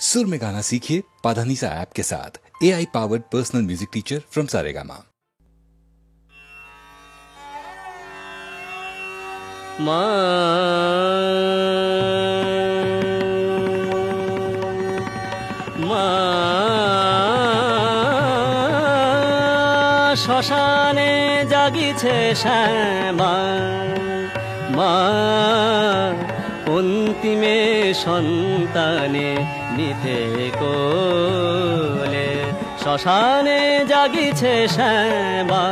सुर में गाना सीखिए पाधानीसा ऐप के साथ। AI powered personal music teacher from Saregama. শ্মশানে জাগিছে শ্যামা মা, অন্তিমে সন্তানে নিতে কোলে। শ্মশানে জাগিছে শ্যামা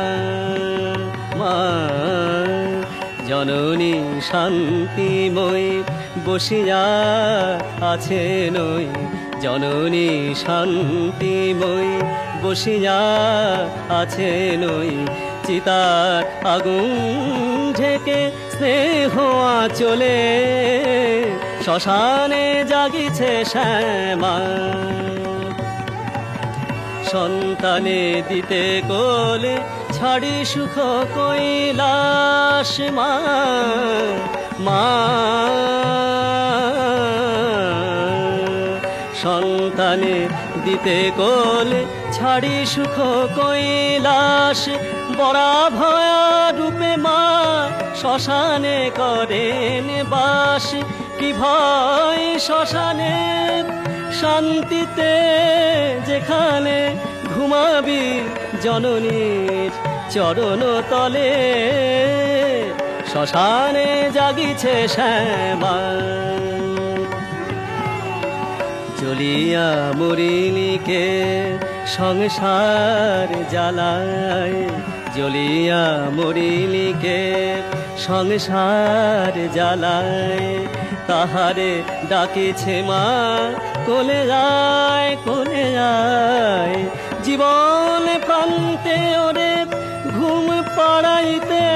মা, জননী শান্তিময়ী বসিয়া আছে নই। জননী শান্তিময়ী বসিয়া আছে নই। চিতার আগুন ঢেকে স্নেহ আঁচলে শ্মশানে জাগিছে শ্যামা। সন্তানে দিতে কোলে ছাড়ি সুখ কৈলাস মা মা। সন্তানে দিতে কোলে ছাড়ি সুখ কৈলাস, বরা ভয়া রূপে মা শ্মশানে করেন বাস। কি ভয় শ্মশানে শান্তিতে যেখানে ঘুমাবি জননীর চরণ তলে। শ্মশানে জাগিছে শ্যামা, জ্বলিয়া মরিলিকে সংসার জ্বালায়। জ্বলিয়া মরিলিকে সংসার জ্বালায়। তাহারে ডাকিছে মা কোলে যায় কোলে যায়। জীবন প্রান্তে ওরে ঘুম পাড়াইতে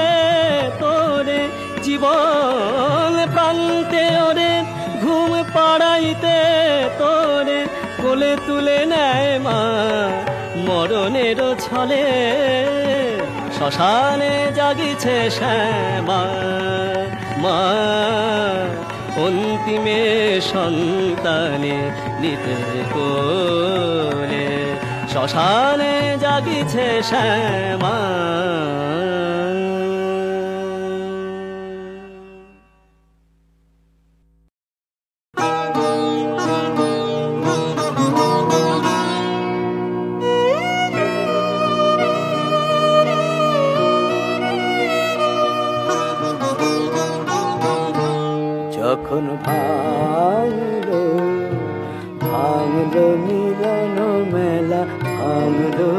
তোরে। জীবন প্রান্তে ওরে ঘুম পাড়াইতে তোরে। কোলে তুলে নেয় মা মরণের ছলে। শ্মশানে জাগিছে শ্যামা মা, অন্তিমে সন্তানে নিতে কোলে। শ্মশানে জাগিছে শ্যামা। যখন ভাঙলো ভাঙলো মিলন মেলা ভাঙলো।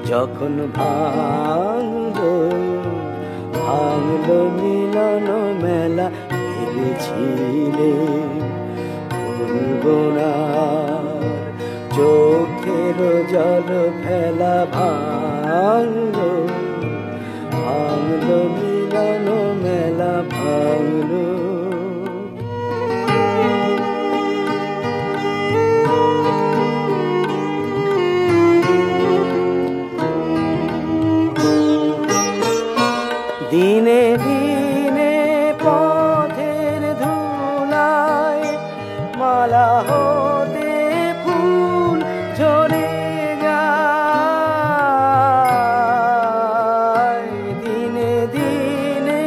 যখন ভাঙলো ভাঙলো মিলন মেলা, ভেবেছিলে ভুলবো না চোখের জল ফেলা। ভাঙলো ভাঙলো মিলন মেলা ভাঙলো। দিনে দিনে পথের ধুলায় মালা হতে ফুল ঝরে যায়। দিনে দিনে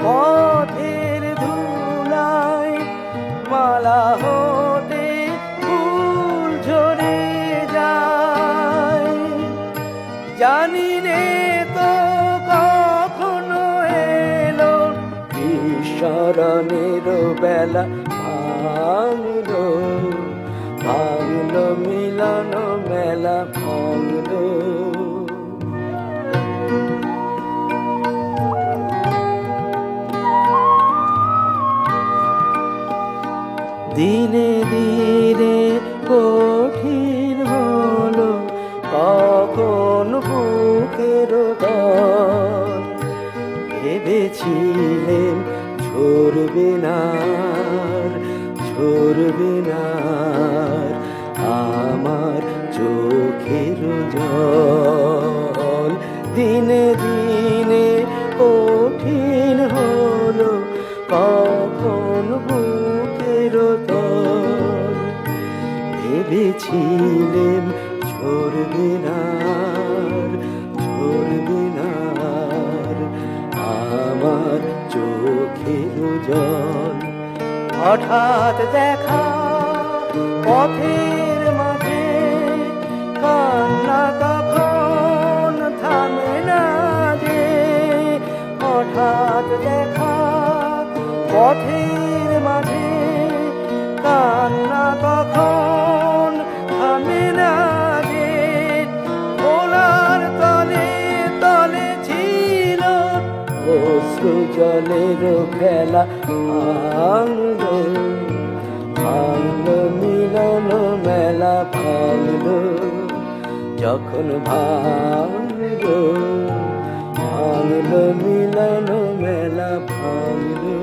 পথের ধুলায় মালা হতে ফুল ঝরে যায়। জানি নে তো শরণের বেলা। ভাঙলো ভাঙলো মিলন মেলা ভাঙলো। দিনে দিনে কঠিন হলো কখন বুকের দল। ভেবেছিলেন ঝরবে না ঝরবে না আমার চোখের জল। দিনে দিনে কঠিন হলো কখন বুকের তল। ভেবেছিলেম ঝরবে না ঝরবে না আমার চোখের জল। হঠাৎ দেখা পথের মাঝে কান্না তখন থামে না যে। হঠাৎ দেখা পথের মাঝে কান্না তখন থামে না যে। ভোলার তলে তলে ছিল অশ্রু জলের খেলা। ভাঙলো ভাঙলো মিলন মেলা ভাঙলো যখন ভাঙলো ভাঙলো মিলন মেলা ভাঙলো।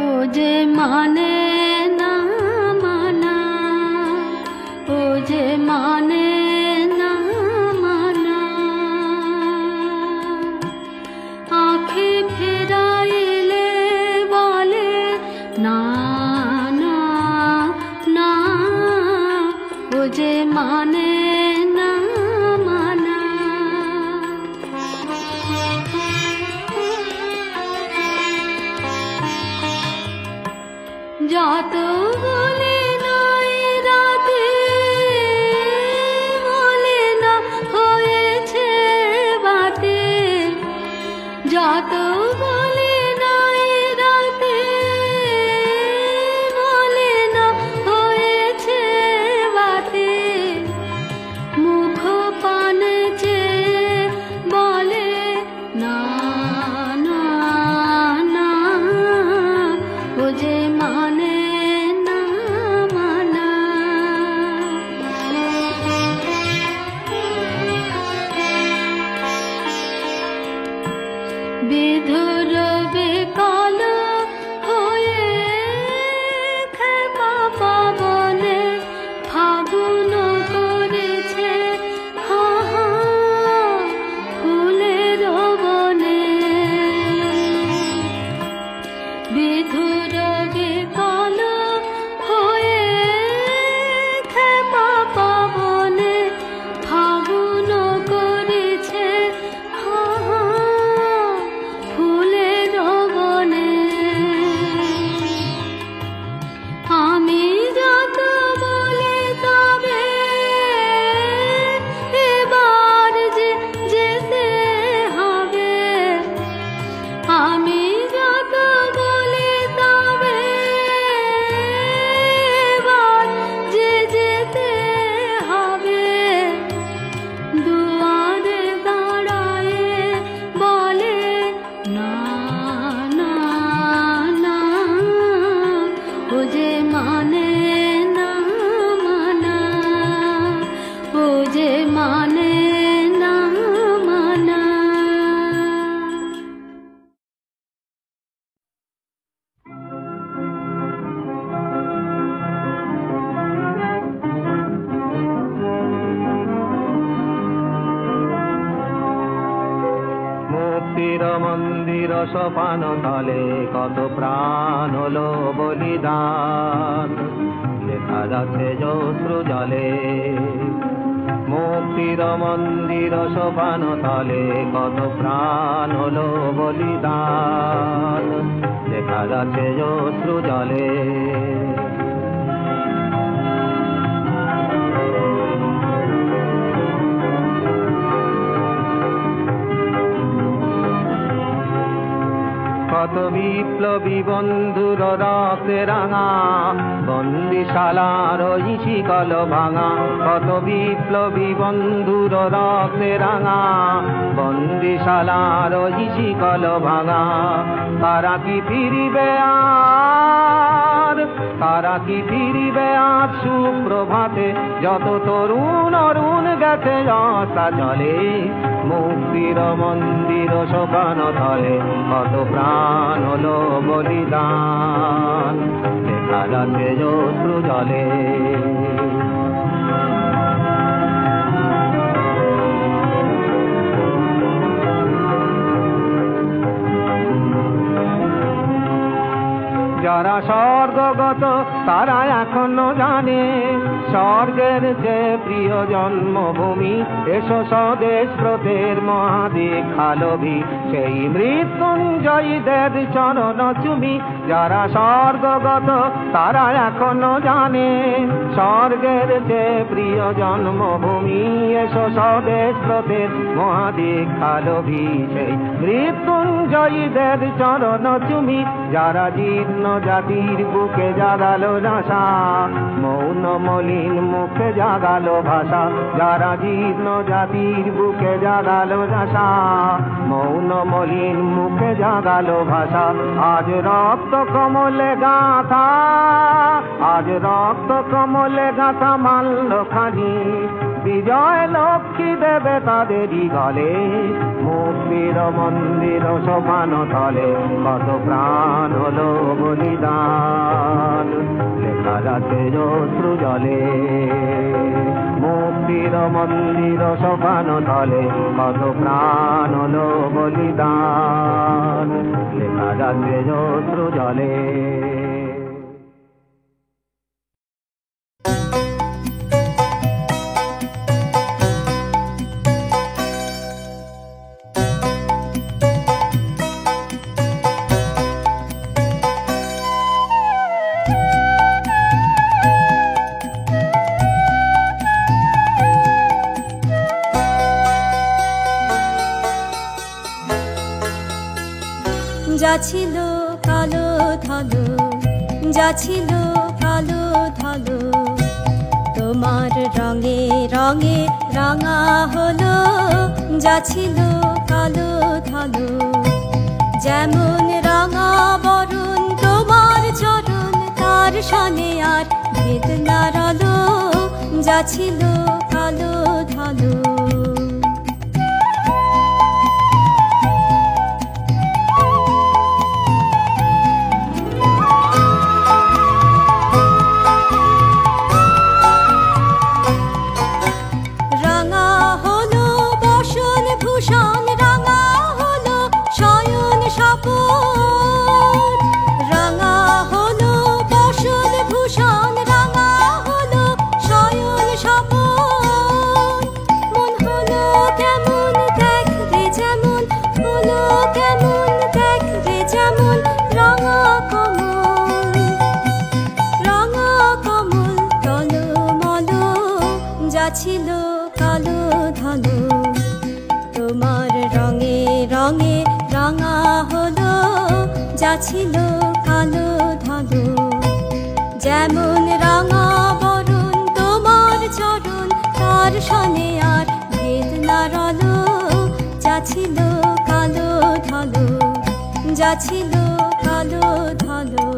ও যে মানে না মানা, ও যে মানে না মানা, আঁখে ফেরাইলে বলে না না না, ও যে মানে না মানা। যত বলে নাই রাতে বলে না হয়েছে বাতে, যত বলে নাই রাতে বলে না হয়েছে বাতে, মুখ পানে চেয়ে বলে না না না, ও যে মানে না মানা। বিধুর বিকল হয়ে ক্ষেপা পাবনে ফাগুন করেছে হা হা ফুলের বনে। বিধুর বিকল হয়ে ক্ষেপা পাবনে ফাগুন করেছে হা হা ফুলের বনে। আমি যত বলে তবে এবার যে যেতে হবে, আমি যত বলি তবে এবার যে যেতে হবে। দুয়ারে দাঁড়ায়ে বলে না না না, ও যে মানে না মানা, ও যে মানে না মানা। মুক্তির মন্দির সোপান তলে কত প্রাণ হলো বলিদান, লেখা যাচ্ছে অশ্রু জলে। মুক্তির মন্দির সোপান তলে কত প্রাণ হলো বলিদান, লেখা যাচ্ছে অশ্রু জলে। কত বিপ্লবী বন্ধুর রক্তে রাঙা বন্দিশালার শিকল ভাঙা, কত বিপ্লবী বন্ধুর রক্তে রাঙা বন্দিশালার শিকল ভাঙা। তারা কি ফিরিবে আর, তারা কি ফিরিবে আজ সুপ্রভাতে, যত তরুণ অরুণ গেছে আশা চলে। মুক্তির মন্দির সোপান তলে কত প্রাণ হলো বলিদান, দেখা যাচ্ছে অশ্রু জলে। স্বর্গগত তারা এখনো জানে স্বর্গের যে প্রিয় জন্মভূমি এসো স্বদেশ ব্রতের মহাদীক্ষালোভী সেই মৃত্যুঞ্জয়ীদের চরণ চুমি যারা স্বর্গগত তারা এখনো জানে স্বর্গের যে প্রিয় জন্মভূমি এসো স্বদেশ ব্রতের মহাদীক্ষালোভী সেই মৃত্যুঞ্জয়ীদের চরণ চুমি যারা জীর্ণ জাতির বুকে জাগালো নাশা মৌন মলিন মুখে জাগালো ভাষা যারা জীর্ণ জাতির বুকে জাগালো নাশা মৌন মলিন মুখে জাগালো ভাষা আজ রক্ত কমলে গাথা আজ রক্ত কমলে গাথা মাল্য খানি বিজয় লক্ষ্মী দেবে তাদেরই গলে মুক্তির মন্দির সোপান তলে কত প্রাণ হলো বলিদান লেখা যাচ্ছে অশ্রু জলে মুক্তির মন্দির সোপান তলে কত প্রাণ হলো বলিদান লেখা যাচ্ছে অশ্রু জলে যাছিল কালো ধলো যাছিল কালো ধলো তোমার রঙে রঙে রাঙা হলো যাছিল কালো ধলো যেমন রাঙা বরণ তোমার চরণ তার শানে আর ভেদ নাড়ালো যাছিল কালো ধলো ছিল কালো ধলো তোমার রঙে রঙে রাঙা হলো যাছিল কালো ধলো যেমন রাঙা বরণ তোমার চরণ তার শানে আর ভেদ নাড়ালো যাছিল কালো ধলো যাছিল কালো ধলো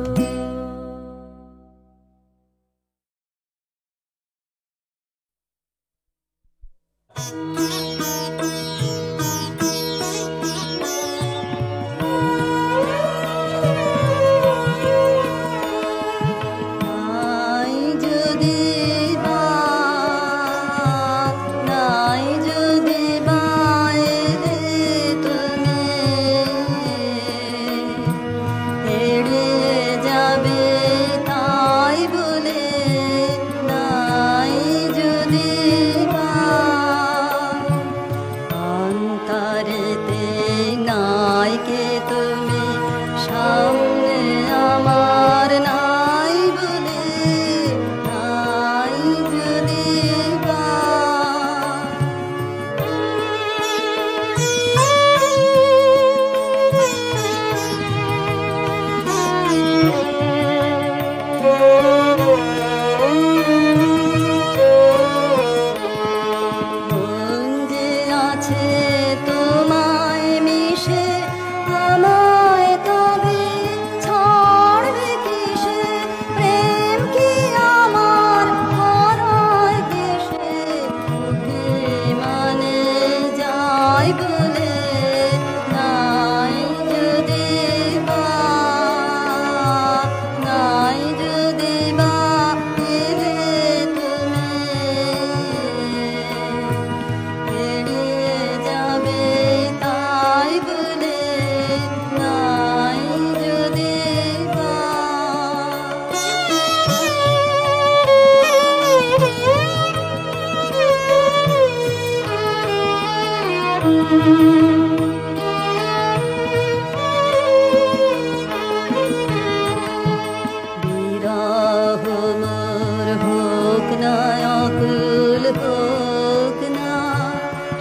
বিরহ মোর হোক না আকুল হোক না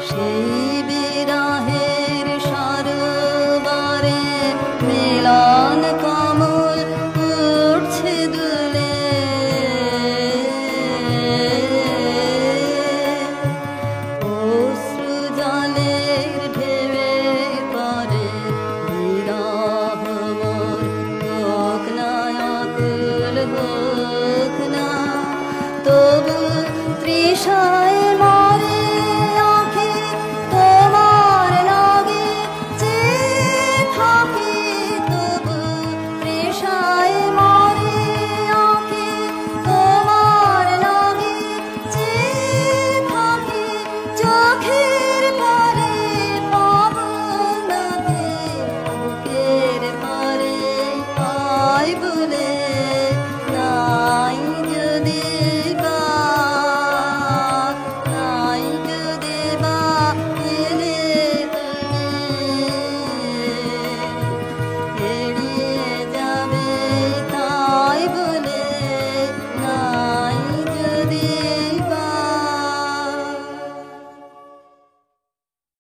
সেই বিরহের সরোবরে মিলন কমল উঠছে দুলে অশ্রু জলের ঢেউয়ে পরে বিরহ মোর হোক না আকুল হোক না তবু তৃষায়